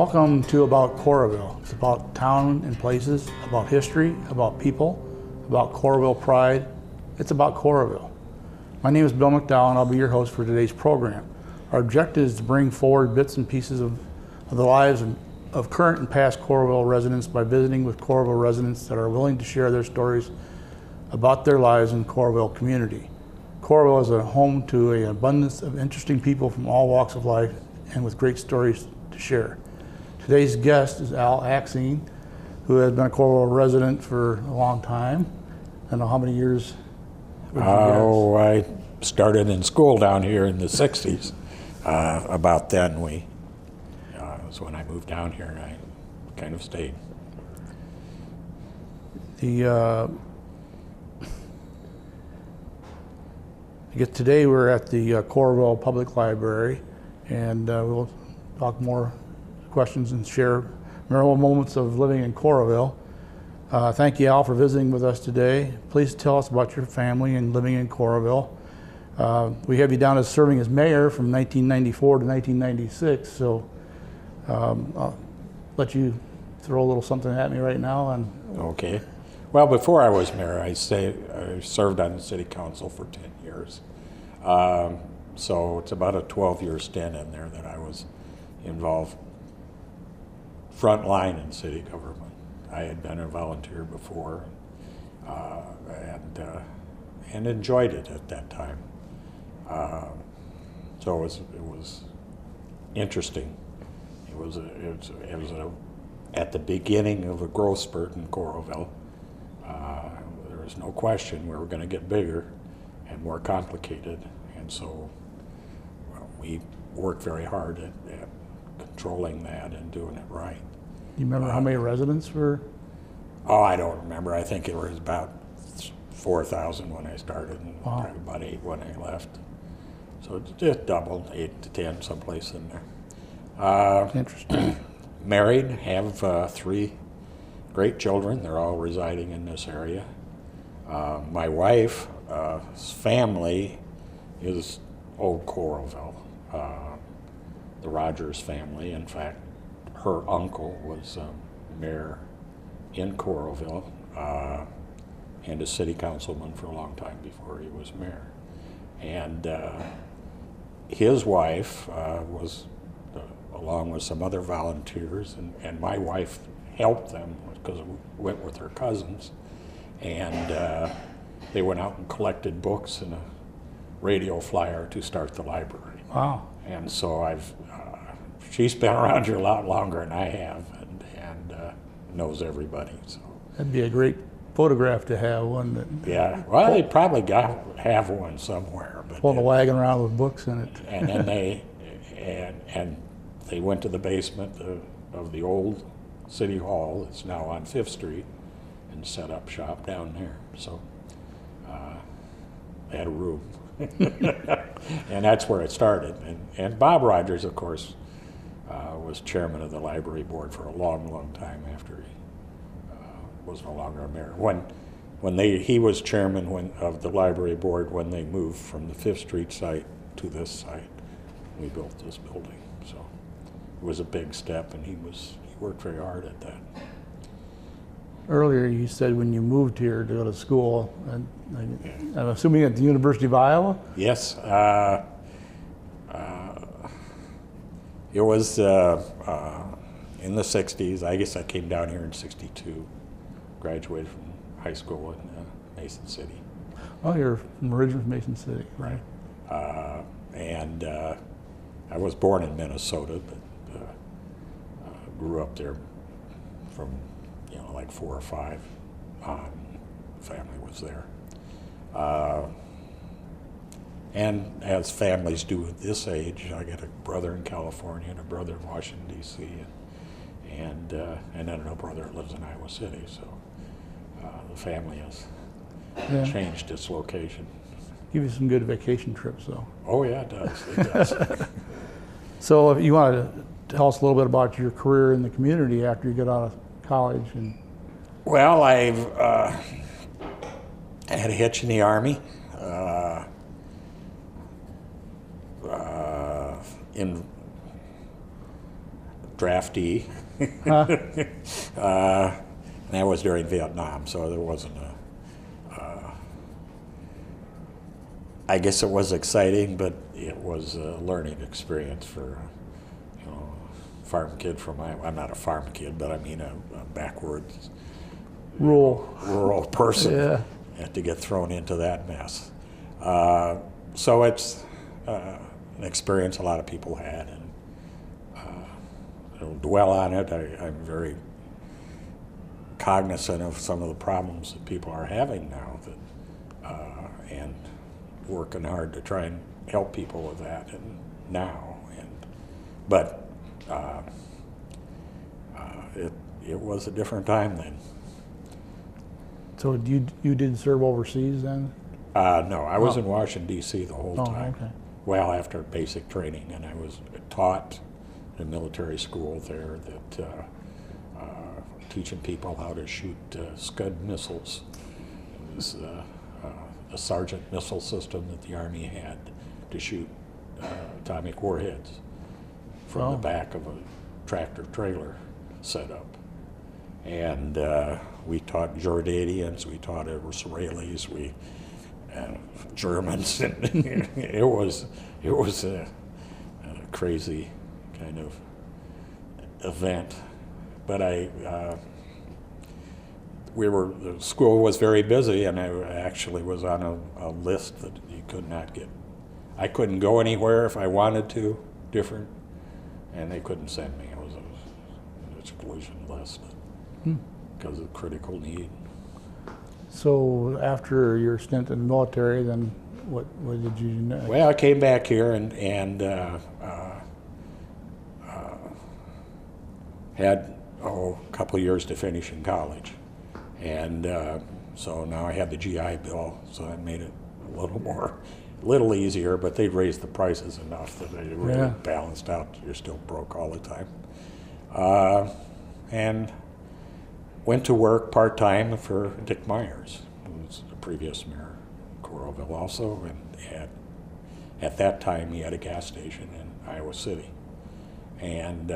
Welcome to About Coralville. It's about town and places, about history, about people, about Coralville pride. It's about Coralville. My name is Bill McDowell and I'll be your host for today's program. Our objective is to bring forward bits and pieces of the lives of current and past Coralville residents by visiting with Coralville residents that are willing to share their stories about their lives in the Coralville community. Coralville is a home to an abundance of interesting people from all walks of life and with great stories to share. Today's guest is Al Axeen, who has been a Coralville resident for a long time. I don't know how many years. I started in school down here in the 60s. About then was when I moved down here and I kind of stayed. I guess today we're at the Coralville Public Library, and we'll talk more questions and share memorable moments of living in Coralville. Thank you, Al, for visiting with us today. Please tell us about your family and living in Coralville. We have you down as serving as mayor from 1994 to 1996, so I'll let you throw a little something at me right now. Okay. Well, before I was mayor, I served on the city council for 10 years. So it's about a 12-year stint in there that I was involved front line in city government. I had been a volunteer before and enjoyed it at that time. So it was interesting. It was at the beginning of a growth spurt in Coralville. There was no question we were going to get bigger and more complicated, and so we worked very hard at controlling that and doing it right. Do you remember how many residents were? Oh, I don't remember. I think it was about 4,000 when I started, and wow. Probably about 8 when I left. So it just doubled, 8 to 10, someplace in there. Interesting. Married, have 3 great children. They're all residing in this area. My wife's family is old Coralville, the Rogers family. In fact, her uncle was mayor in Coralville and a city councilman for a long time before he was mayor. And his wife was, along with some other volunteers, and my wife helped them because we went with her cousins, and they went out and collected books and a radio flyer to start the library. Wow. And so she's been around here a lot longer than I have, and knows everybody. So That'd be a great photograph to have, wouldn't it? yeah, well, they probably have one somewhere. But Pulling a wagon around with books in it. And then they went to the basement of the old city hall that's now on 5th Street and set up shop down there. So they had a room. And that's where it started. And Bob Rogers, of course, was chairman of the library board for a long, long time after he was no longer a mayor. He was chairman of the library board when they moved from the 5th Street site to this site. We built this building, so it was a big step, and he worked very hard at that. Earlier you said when you moved here to go to school, and I'm assuming at the University of Iowa? Yes. It was in the 60s. I guess I came down here in 62, graduated from high school in Mason City. Oh, you're originally from Mason City, right? And I was born in Minnesota, but grew up there from like 4 or 5 on. Family was there. And as families do at this age, I got a brother in California and a brother in Washington, D.C., and then a brother that lives in Iowa City. So the family has changed its location. Give you some good vacation trips, though. Oh, yeah, it does. It does. So if you want to tell us a little bit about your career in the community after you got out of college. Well, I had a hitch in the Army. draftee. Huh? And that was during Vietnam, so there wasn't I guess it was exciting, but it was a learning experience for, farm kid I'm not a farm kid, but I mean a backwards Rural person. Yeah. To get thrown into that mess. So it's an experience a lot of people had, and I don't dwell on it. I'm very cognizant of some of the problems that people are having now, and working hard to try and help people with that but it was a different time then. So you didn't serve overseas then? No, I was in Washington, D.C. the whole time. Okay. Well, after basic training, and I was taught in a military school there that teaching people how to shoot Scud missiles. It was a Sergeant missile system that the Army had to shoot atomic warheads from the back of a tractor trailer setup. And we taught Jordanians, we taught Israelis, Germans, and it was a crazy kind of event. But the school was very busy, and I actually was on a list that you could not get. I couldn't go anywhere if I wanted to, and they couldn't send me. It was an exclusion list because of critical need. So after your stint in the military, then what did you do next? Well, I came back here and had a couple of years to finish in college. And so now I had the GI Bill, so that made it a little easier, but they'd raised the prices enough that it really balanced out. You're still broke all the time. And went to work part-time for Dick Myers, who was the previous mayor of Coralville also, and at that time he had a gas station in Iowa City. And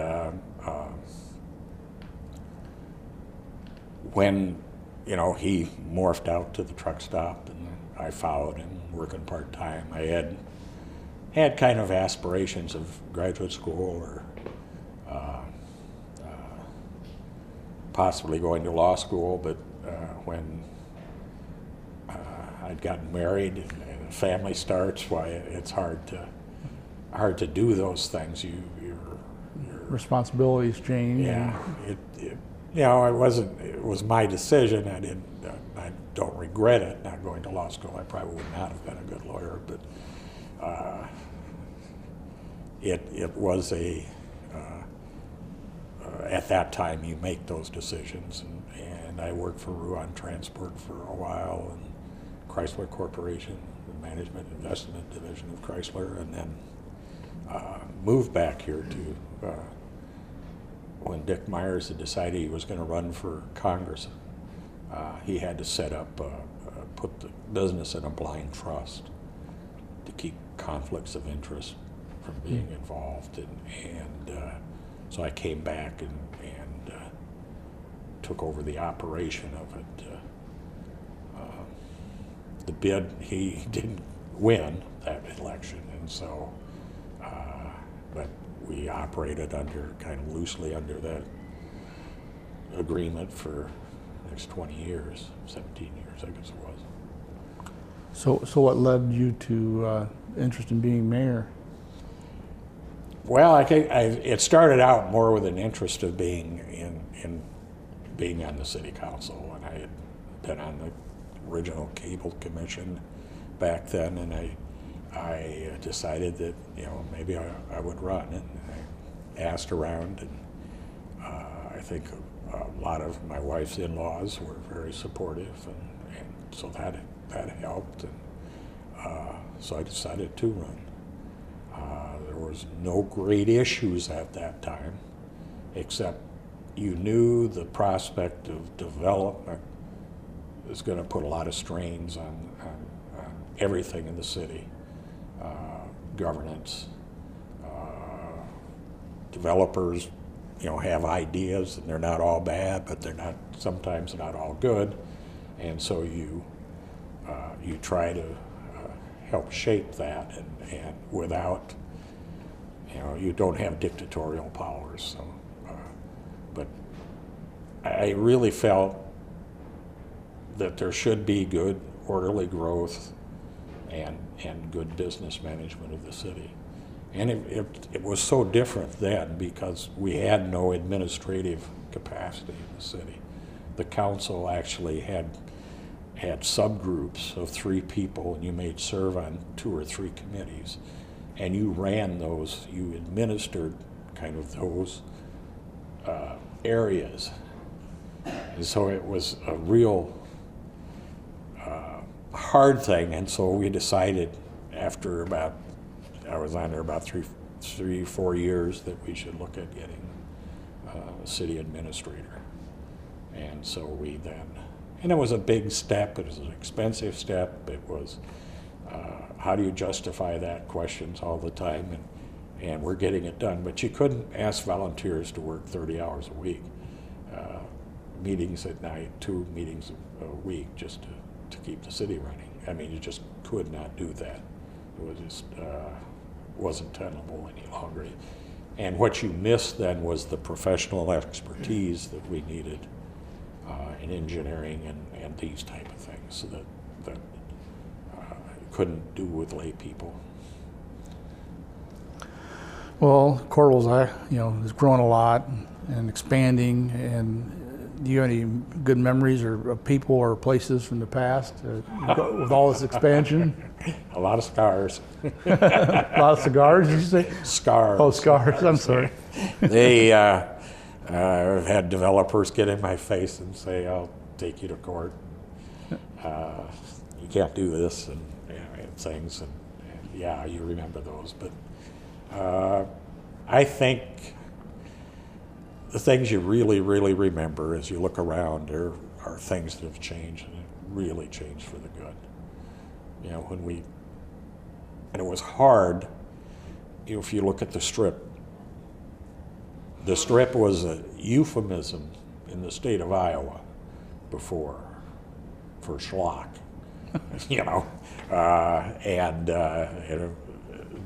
when he morphed out to the truck stop and I followed him working part-time, I had kind of aspirations of graduate school or possibly going to law school, but when I'd gotten married and a family starts, why it's hard to do those things. Your Responsibilities change. Yeah, it was my decision. I don't regret it not going to law school. I probably would not have been a good lawyer, but it was at that time you make those decisions, and I worked for Ruan Transport for a while, and Chrysler Corporation, the Management Investment Division of Chrysler, and then moved back here to when Dick Myers had decided he was going to run for Congress. He had to set up, put the business in a blind trust to keep conflicts of interest from being involved, and so I came back and took over the operation of it. The bid, he didn't win that election, and so, but we operated kind of loosely under that agreement for the next 20 years, 17 years, I guess it was. So what led you to interest in being mayor? Well, it started out more with an interest of being being on the city council, and I had been on the original cable commission back then, and I decided that maybe I would run, and I asked around, and I think a lot of my wife's in-laws were very supportive, and so that helped, and so I decided to run. There was no great issues at that time, except you knew the prospect of development is going to put a lot of strains on everything in the city. Governance, developers have ideas, and they're not all bad, but they're not sometimes not all good, and so you try to help shape that, and without, you don't have dictatorial powers. So, but I really felt that there should be good, orderly growth and good business management of the city. And it was so different then because we had no administrative capacity in the city. The council actually had subgroups of 3 people, and you may serve on 2 or 3 committees, and you ran those, you administered kind of those areas. And so it was a real hard thing, and so we decided after I was on there about 4 years that we should look at getting a city administrator. And so we then, and it was a big step, it was an expensive step, it was, how do you justify that, questions all the time, and we're getting it done. But you couldn't ask volunteers to work 30 hours a week, meetings at night, 2 meetings a week just to keep the city running. I mean, you just could not do that. It was just, wasn't tenable any longer. And what you missed then was the professional expertise that we needed in engineering and these type of things that you couldn't do with lay people. Well, Coralville's, has grown a lot and expanding. And do you have any good memories of people or places from the past with all this expansion? A lot of scars. A lot of cigars, did you say? Scars. Oh, scars. I'm sorry. They I've had developers get in my face and say, "I'll take you to court. You can't do this," and things. And yeah, you remember those. But I think the things you really, really remember as you look around are things that have changed, and it really changed for the good. And it was hard, if you look at the Strip. The Strip was a euphemism in the state of Iowa before for schlock, and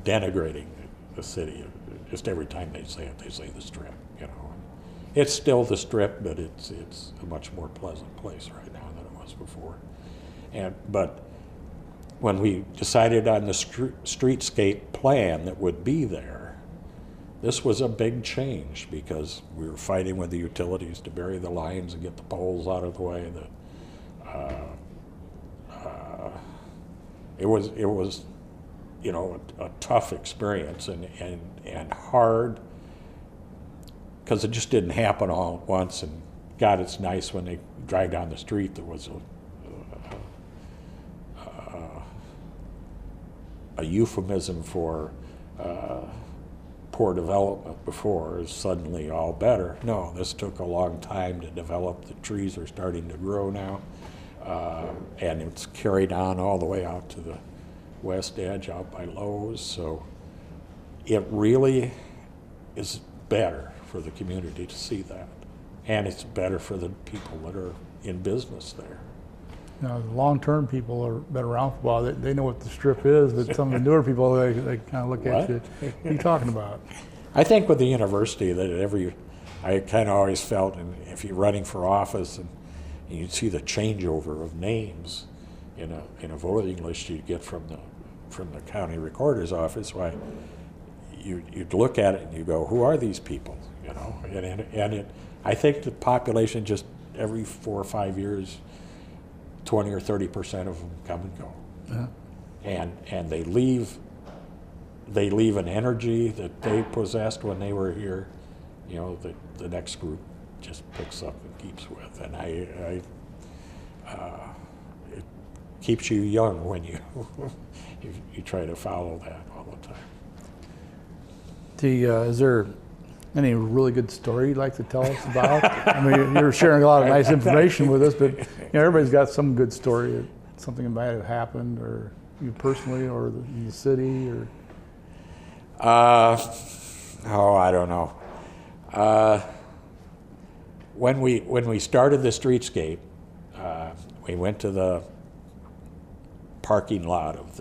denigrating the city. Just every time they say it, they say the Strip. It's still the Strip, but it's a much more pleasant place right now than it was before. But when we decided on the streetscape plan that would be there, this was a big change because we were fighting with the utilities to bury the lines and get the poles out of the way. It was a tough experience and hard because it just didn't happen all at once. And God, it's nice when they drive down the street. There was a euphemism for poor development before is suddenly all better. No, this took a long time to develop. The trees are starting to grow now, and it's carried on all the way out to the west edge out by Lowe's. So it really is better for the community to see that, and it's better for the people that are in business there. The long-term people have been around for a while. They know what the Strip is, but some of the newer people, they kind of look at you. What are you talking about? I think with the university that I kind of always felt, and if you're running for office and you see the changeover of names in a voting list you get from the county recorder's office, why you'd look at it and you go, who are these people? I think the population just every 4 or 5 years, 20 or 30% of them come and go. Uh-huh. And they leave an energy that they possessed when they were here, the next group just picks up and keeps with. And it keeps you young when you try to follow that all the time. Is there any really good story you'd like to tell us about? I mean, you're sharing a lot of nice information with us, but everybody's got some good story, something that might have happened, or you personally, or in the city, or. I don't know. When we started the streetscape, we went to the parking lot of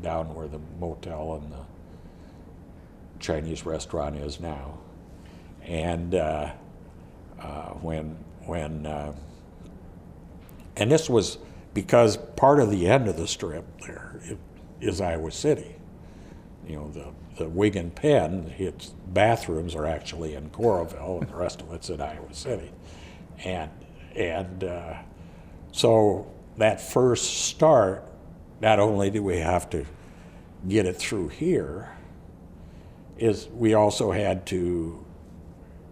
down where the motel and the Chinese restaurant is now, and and this was because part of the end of the strip there is Iowa City. You know, the Wig and Pen, its bathrooms are actually in Coralville, and the rest of it's in Iowa City. And so that first start, not only do we have to get it through here, is we also had to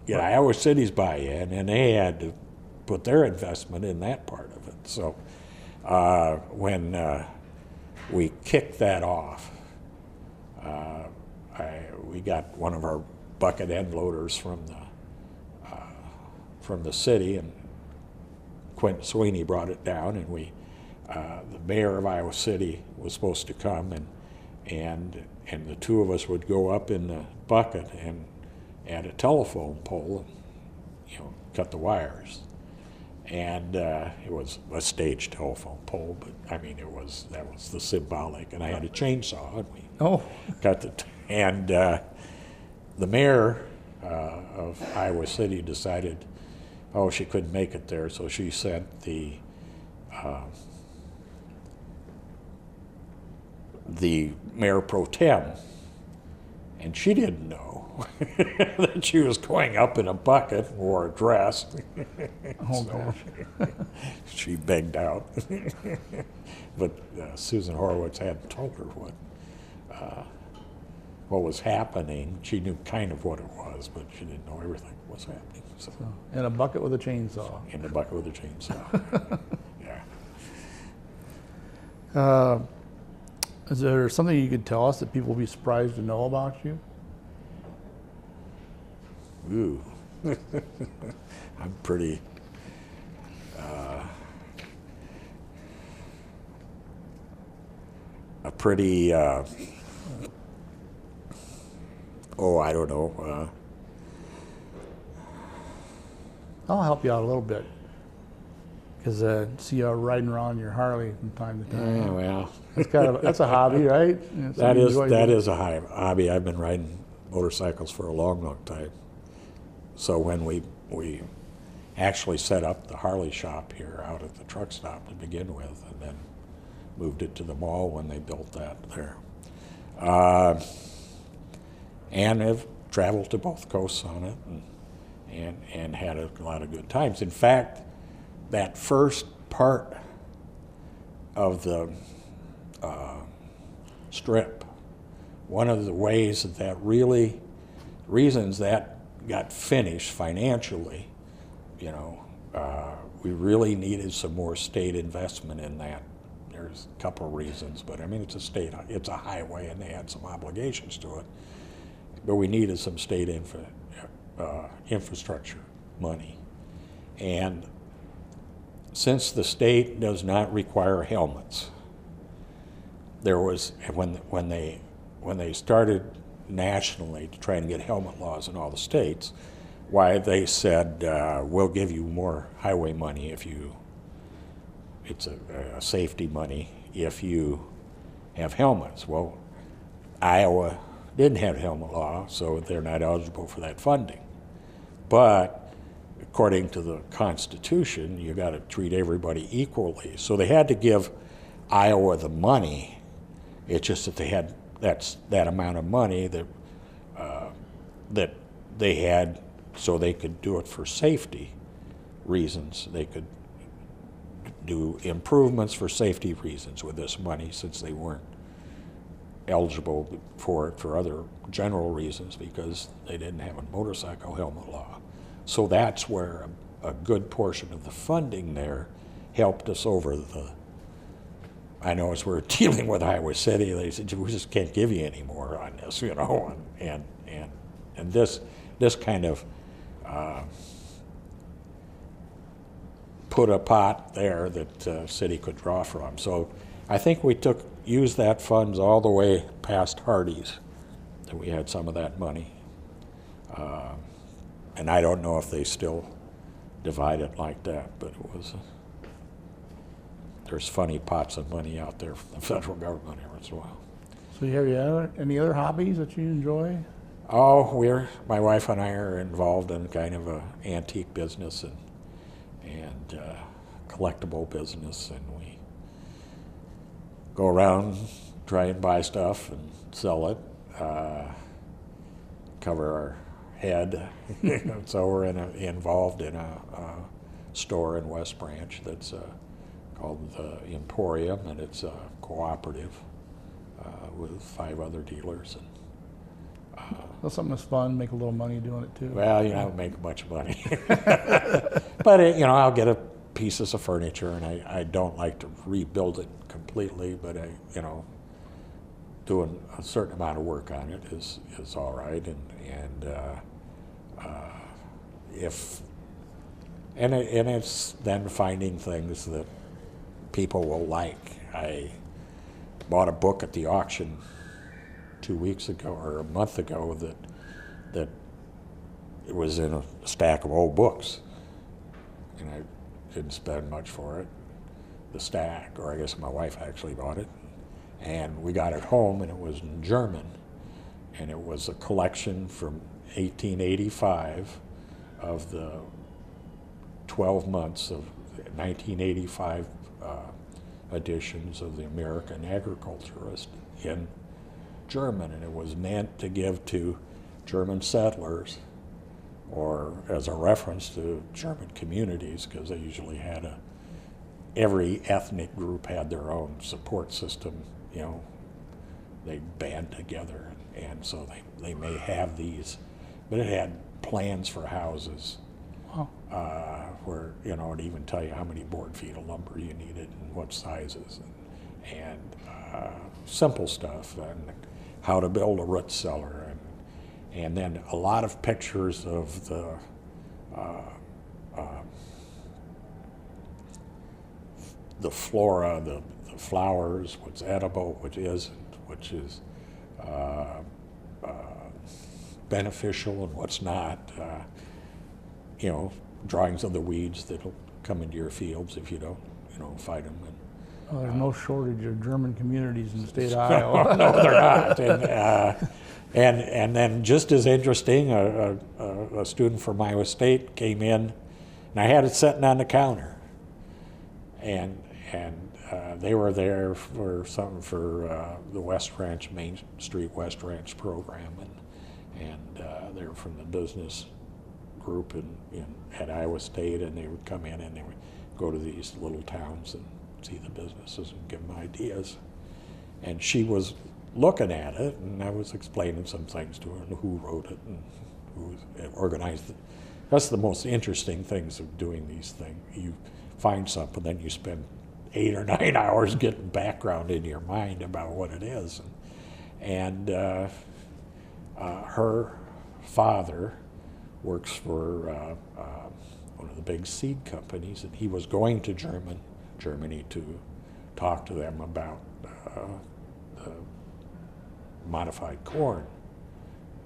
get Iowa City's buy-in, and they had to put their investment in that part of it. So when we kicked that off, we got one of our bucket end loaders from the city, and Quentin Sweeney brought it down, and the mayor of Iowa City was supposed to come, and the two of us would go up in the bucket and at a telephone pole, and, cut the wires. And it was a staged telephone pole, but I mean, that was the symbolic. And I had a chainsaw, and we cut the. And the mayor of Iowa City decided, she couldn't make it there, so she sent the mayor pro tem, and she didn't know that she was going up in a bucket and wore a dress. Gosh. She begged out. But Susan Horowitz hadn't told her what was happening. She knew kind of what it was, but she didn't know everything that was happening. So, in a bucket with a chainsaw. in the bucket with a chainsaw. Yeah. Is there something you could tell us that people will be surprised to know about you? Ooh. I'm pretty I don't know. I'll help you out a little bit, because I see you riding around your Harley from time to time. Yeah, well, That's a hobby, right? that is a hobby. I've been riding motorcycles for a long, long time. So when we actually set up the Harley shop here out at the truck stop to begin with, and then moved it to the mall when they built that there. And have traveled to both coasts on it, and had a lot of good times. In fact, that first part of the strip, one of the ways reasons that got finished financially, we really needed some more state investment in that. There's a couple of reasons, but I mean, it's a highway, and they had some obligations to it. But we needed some state infrastructure money. And since the state does not require helmets, there was, when they started nationally to try and get helmet laws in all the states, why they said, we'll give you more highway money it's a safety money if you have helmets. Well, Iowa didn't have helmet law, so they're not eligible for that funding. But according to the Constitution, you got to treat everybody equally. So they had to give Iowa the money. It's just that they had that amount of money that they had, so they could do it for safety reasons. They could do improvements for safety reasons with this money, since they weren't eligible for it for other general reasons, because they didn't have a motorcycle helmet law. So that's where a good portion of the funding there helped us over the. I know as we're dealing with Iowa City, they said, we just can't give you any more on this, and this kind of put a pot there that the city could draw from. So I think we used that funds all the way past Hardee's, that we had some of that money. and I don't know if they still divide it like that, but it was, there's funny pots of money out there from the federal government here as well. So you have any other hobbies that you enjoy? Oh, my wife and I are involved in kind of a antique business and collectible business, and we go around, try and buy stuff and sell it, cover our head. So we're involved in a store in West Branch that's called the Emporium, and it's a cooperative with 5 other dealers. And Well, something that's fun, make a little money doing it too. well, I don't make much money, but I'll get pieces of furniture, and I don't like to rebuild it completely, but doing a certain amount of work on it is all right, and it's then finding things that people will like. I bought a book at the auction 2 weeks ago or a month ago that it was in a stack of old books, and I didn't spend much for it. The stack, or I guess my wife actually bought it, and we got it home, and it was in German, and it was a collection from 1885 of the 12 months of 1985 editions of the American Agriculturist in German, and it was meant to give to German settlers, or as a reference to German communities, because they usually had every ethnic group had their own support system. They band together, and so they may have these, but it had plans for houses. Wow. Where it'd even tell you how many board feet of lumber you needed and what sizes, and simple stuff, and how to build a root cellar, and then a lot of pictures of the flora, the flowers, what's edible, which isn't, which is beneficial and what's not. Drawings of the weeds that'll come into your fields if you don't fight them. There's no shortage of German communities in the state of Iowa. No, they're not. And then just as interesting, a student from Iowa State came in, and I had it sitting on the counter, and they were there for something for the West Ranch, Main Street West Ranch program, and they were from the business group at Iowa State, and they would come in and they would go to these little towns and see the businesses and give them ideas. And she was looking at it, and I was explaining some things to her, and who wrote it and who organized it. That's the most interesting things of doing these things. You find something, then you spend 8 or 9 hours getting background in your mind about what it is. And her father works for one of the big seed companies, and he was going to Germany to talk to them about the modified corn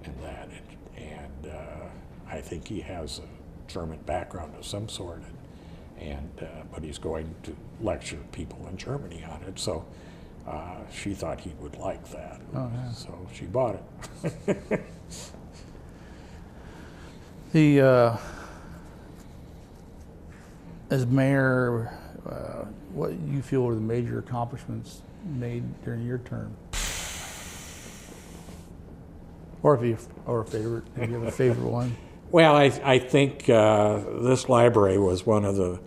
and that. And I think he has a German background of some sort, but he's going to lecture people in Germany on it. So she thought he would like that. Oh, yeah. So she bought it. As mayor, what you feel were the major accomplishments made during your term? Or if you have a favorite one? Well, I think this library was one of the.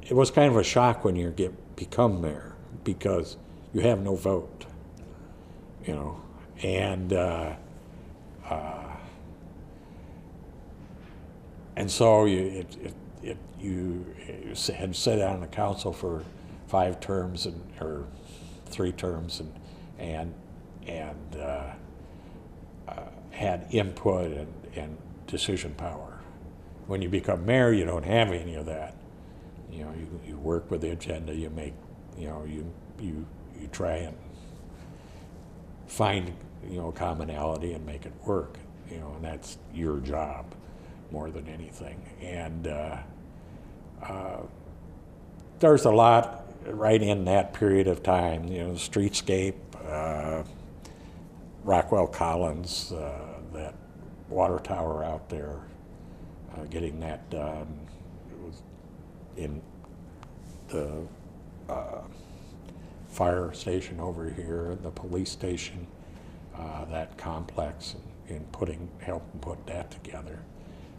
It was kind of a shock when you become mayor, because you have no vote, and so you had sat on the council for 5 terms or 3 terms and had input and decision power. When you become mayor, you don't have any of that. You work with the agenda. You make, you try and find, commonality and make it work, and that's your job more than anything. And there's a lot right in that period of time, streetscape, Rockwell Collins, that water tower out there, getting that done. It was in the fire station over here, the police station, that complex, and helping put that together.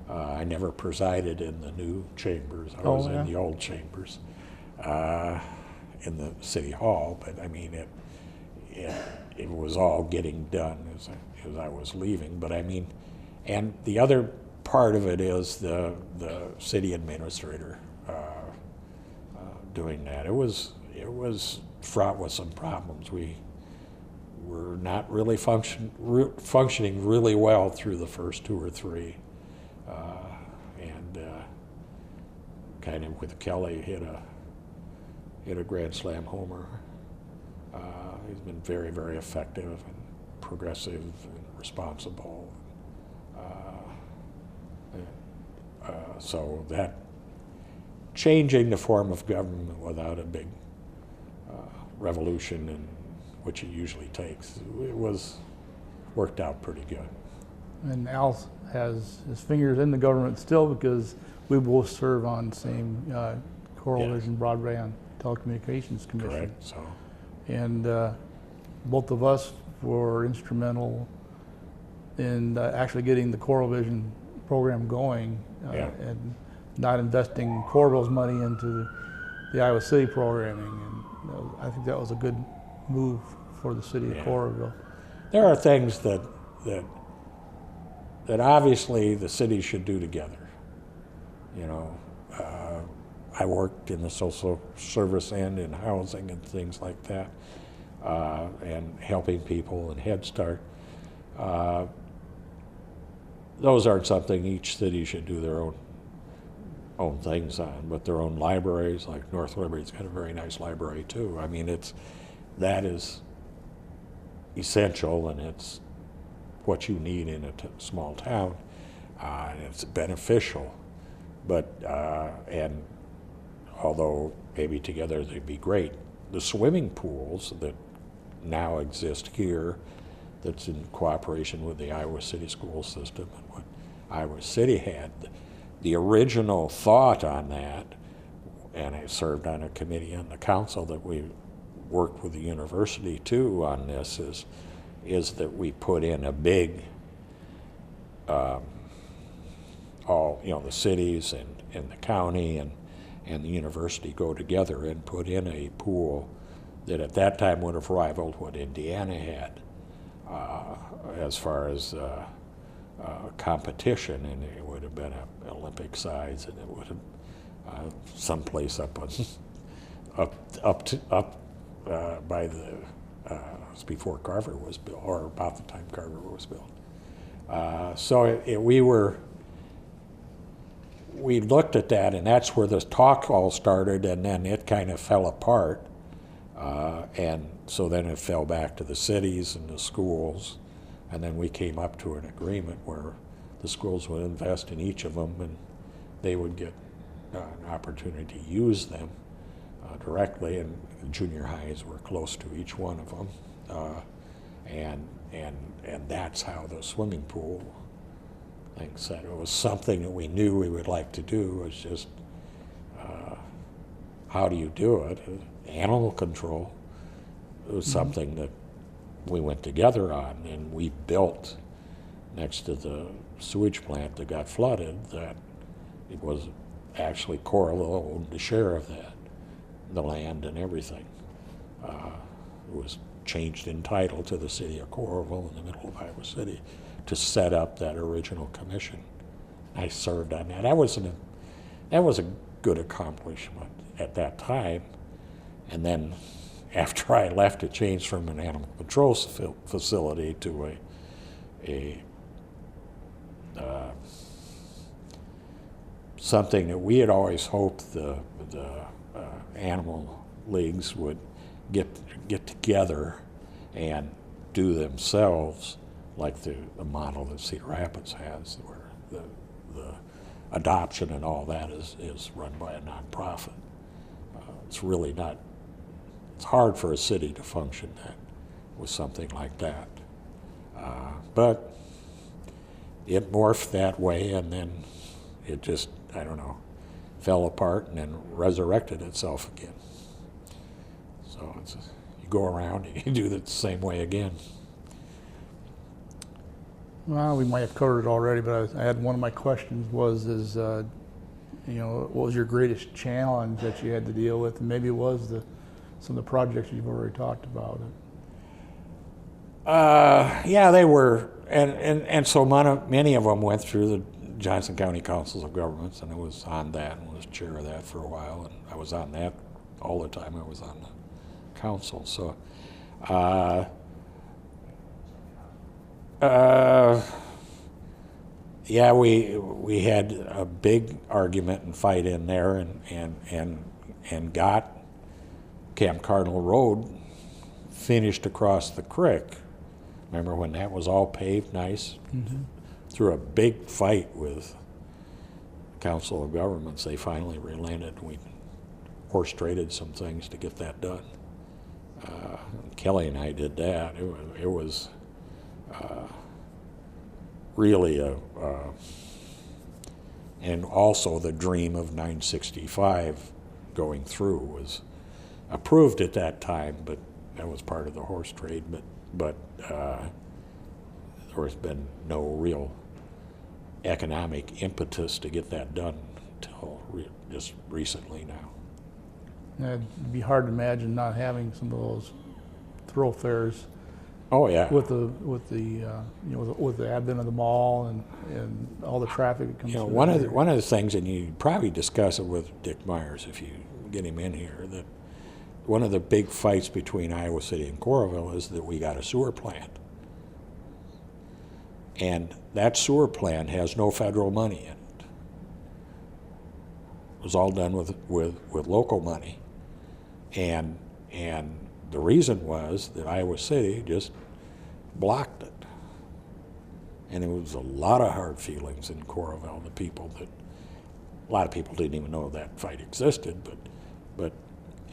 I never presided in the new chambers. I was in the old chambers in the city hall, but I mean, it was all getting done as I was leaving. But I mean, and the other part of it is the city administrator doing that. It was fraught with some problems. We were not really functioning really well through the first 2 or 3, and kind of with Kelly hit a grand slam homer. He's been very, very effective and progressive and responsible. So that changing the form of government without a big revolution, and which it usually takes, it worked out pretty good. And Al has his fingers in the government still, because we both serve on the same Coralville Broadband Telecommunications Commission. Correct. So. And both of us were instrumental in actually getting the Coralville program going, and not investing Coralville's money into the Iowa City programming. And I think that was a good move for the city of Coralville. There are things that obviously the city should do together. I worked in the social service end in housing and things like that, and helping people and Head Start. Those aren't something each city should do their own things on, but their own libraries, like North Liberty's got a very nice library too. I mean, that is essential, and it's what you need in a small town, and it's beneficial. But and although maybe together they'd be great, the swimming pools that now exist here, that's in cooperation with the Iowa City school system and what Iowa City had, the original thought on that, and I served on a committee on the council that we worked with the university too on this, is that we put in a big, all, the cities and the county and the university go together and put in a pool that at that time would have rivaled what Indiana had as far as competition, and it would have been an Olympic size, and it would have someplace up by the it was before Carver was built, or about the time Carver was built. So we looked at that, and that's where the talk all started, and then it kind of fell apart. And so then it fell back to the cities and the schools, and then we came up to an agreement where the schools would invest in each of them, and they would get an opportunity to use them directly, and the junior highs were close to each one of them. And that's how the swimming pool thing said. It was something that we knew we would like to do. It was just how do you do it? Animal control. It was something that we went together on, and we built next to the sewage plant that got flooded. That it was actually Coralville owned a share of that, the land and everything. It was changed in title to the city of Coralville in the middle of Iowa City to set up that original commission. I served on that. That was a good accomplishment at that time. And then after I left, it changed from an animal control facility to something that we had always hoped the animal leagues would get together and do themselves, like the model that Cedar Rapids has, where the adoption and all that is run by a nonprofit. It's really not, it's hard for a city to function with something like that. But it morphed that way, and then it just, I don't know, fell apart and then resurrected itself again. So you go around and you do it the same way again. Well, we might have covered it already, but I had one of my questions was, what was your greatest challenge that you had to deal with? And maybe it was some of the projects you've already talked about. Yeah, they were, and so many of them went through the Johnson County Councils of Governments, and I was on that and was chair of that for a while, and I was on that all the time I was on the council. So, yeah, we had a big argument and fight in there, and got Camp Cardinal Road finished across the creek. Remember when that was all paved nice? Mm-hmm. Through a big fight with the Council of Governments, they finally relented. We horse traded some things to get that done. Kelly and I did that. It was really and also the dream of 965 going through was approved at that time, but that was part of the horse trade. But there's been no real economic impetus to get that done until just recently now. It'd be hard to imagine not having some of those thoroughfares. Oh yeah. With the advent of the mall and all the traffic that comes through. One of the things, and you probably discuss it with Dick Myers if you get him in here, that one of the big fights between Iowa City and Coralville is that we got a sewer plant. And that sewer plant has no federal money in it. It was all done with local money. And the reason was that Iowa City just blocked it. And it was a lot of hard feelings in Coralville. A lot of people didn't even know that fight existed, but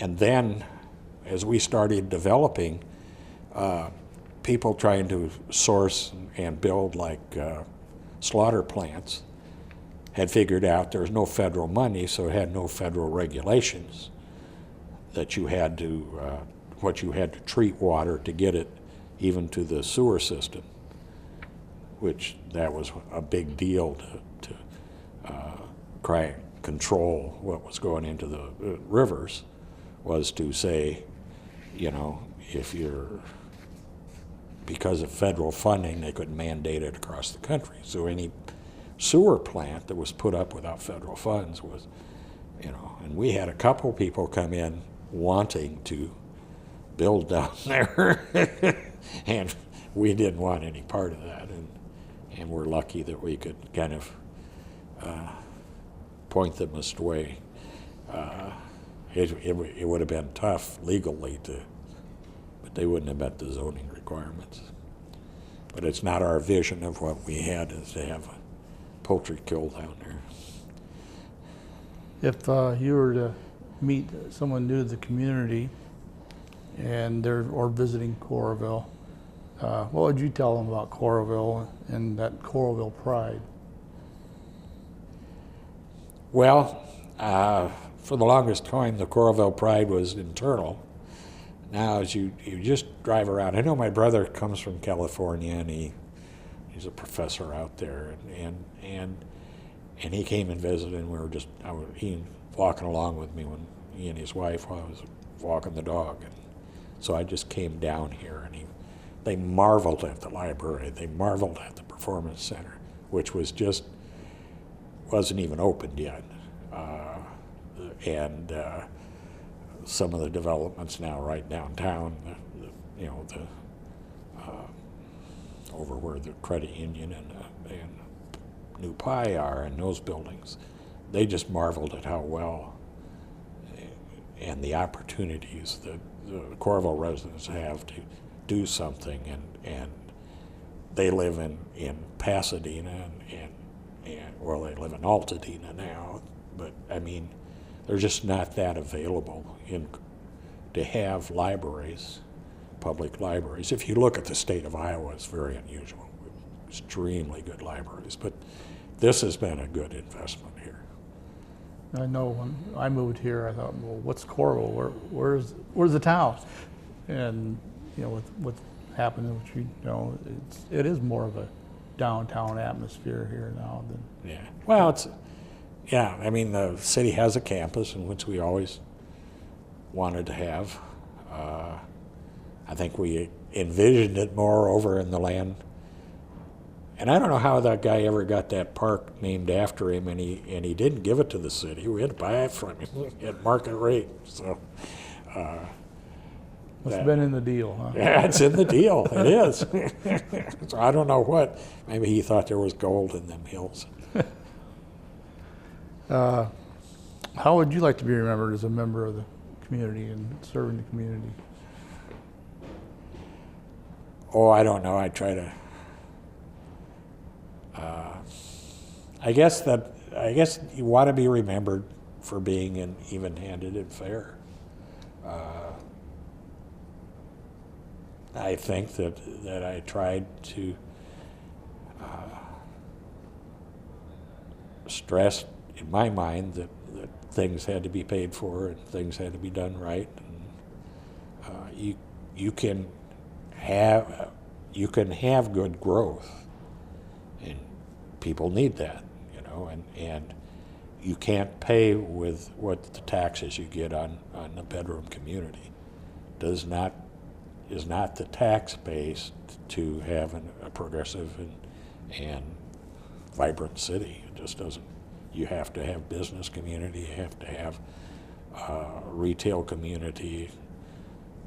and then as we started developing, people trying to source and build like slaughter plants had figured out there's no federal money, so it had no federal regulations that you had to, what you had to treat water to get it even to the sewer system, which that was a big deal to try and control what was going into the rivers, was to say, if because of federal funding, they could mandate it across the country. So any sewer plant that was put up without federal funds was, and we had a couple people come in wanting to build down there, and we didn't want any part of that, and we're lucky that we could kind of point them astray. It would have been tough legally but they wouldn't have met the zoning requirements. But it's not our vision of what we had, is to have a poultry kill down there. If you were to meet someone new to the community or visiting Coralville, what would you tell them about Coralville and that Coralville pride? Well, for the longest time, the Coralville pride was internal. Now, as you just drive around, I know my brother comes from California, and he's a professor out there, and he came and visited, and we were he walking along with me when he and his wife, while I was walking the dog, and so I just came down here, and they marveled at the library, they marveled at the performance center, which wasn't even opened yet, and some of the developments now right downtown, over where the credit union and New Pi are, and those buildings, they just marveled at how well and the opportunities that the Coralville residents have to do something and they live in Pasadena, and well, they live in Altadena now, but I mean, they're just not that available to have libraries, public libraries. If you look at the state of Iowa, it's very unusual. Extremely good libraries, but this has been a good investment here. I know when I moved here, I thought, well, what's Coralville? Where's the town? And you know, with what's happening, which you know, it is more of a downtown atmosphere here now than. Yeah. Well, yeah. I mean, the city has a campus in which we always wanted to have. I think we envisioned it more over in the land. And I don't know how that guy ever got that park named after him, and he didn't give it to the city. We had to buy it from him at market rate. So must have been in the deal, huh? Yeah, it's in the deal. It is. So I don't know what. Maybe he thought there was gold in them hills. How would you like to be remembered as a member of the community and serving the community? Oh, I don't know. I try to. I guess you want to be remembered for being even-handed and fair. I think that I tried to stress in my mind that things had to be paid for and things had to be done right. And, you can have good growth, and people need that, you know, and you can't pay with what the taxes you get on the bedroom community. Is not the tax base to have a progressive and vibrant city. It just doesn't. You have to have business community, you have to have retail community,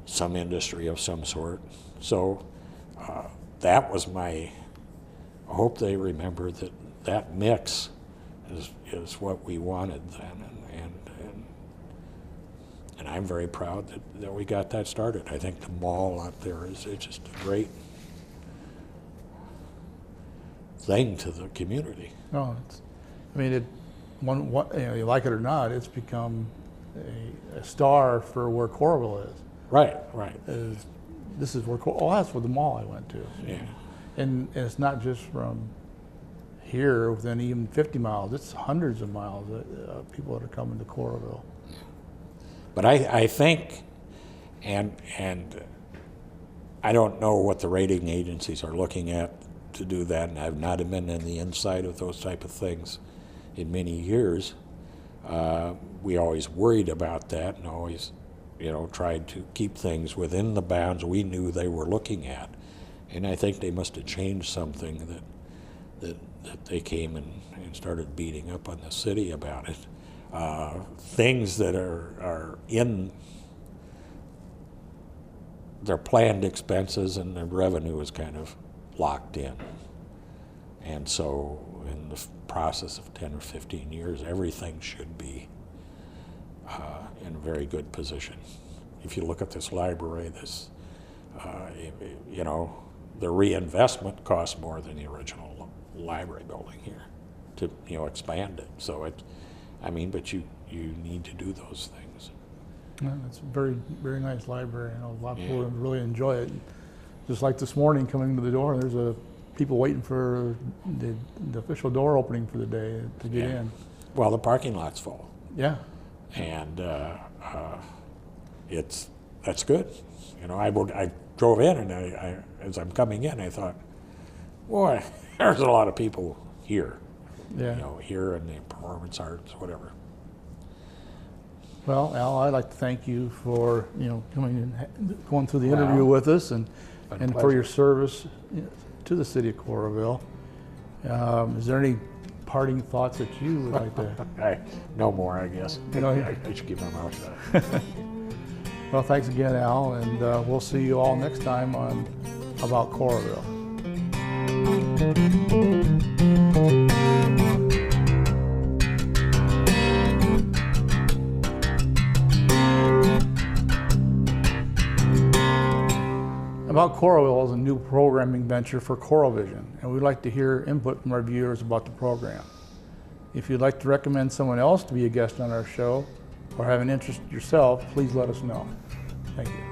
some industry of some sort. So that was I hope they remember that mix is what we wanted then, and I'm very proud that we got that started. I think the mall out there it's just a great thing to the community. No, you know, you like it or not, it's become a star for where Coralville is. Right. This is where that's where the mall I went to. Yeah. And it's not just from here within even 50 miles. It's hundreds of miles of people that are coming to Coralville. But I think, and I don't know what the rating agencies are looking at to do that, and I've not been in the inside of those type of things in many years. We always worried about that and always, you know, tried to keep things within the bounds we knew they were looking at. And I think they must have changed something that they came and started beating up on the city about it. Things that are in their planned expenses and their revenue is kind of locked in. And so in the process of 10 or 15 years, everything should be in a very good position. If you look at this library, you know, the reinvestment costs more than the original library building here to, you know, expand it. So but you need to do those things. Yeah, it's a very, very nice library. I know a lot of people really enjoy it. Just like this morning, coming to the door, there's people waiting for the official door opening for the day to get in. Well, the parking lot's full. Yeah. And that's good. You know, I drove in, and as I'm coming in, I thought, boy, there's a lot of people here. Yeah. You know, here in the performance arts, whatever. Well, Al, I'd like to thank you for, you know, coming and going through the interview with us, and for your service to the city of Coralville. Is there any parting thoughts that you would like to? No more, I guess. You know, I should keep my mouth shut. Well, thanks again, Al, and we'll see you all next time on About Coralville. About Coralville is a new programming venture for CoralVision, and we'd like to hear input from our viewers about the program. If you'd like to recommend someone else to be a guest on our show, or have an interest yourself, please let us know. Thank you.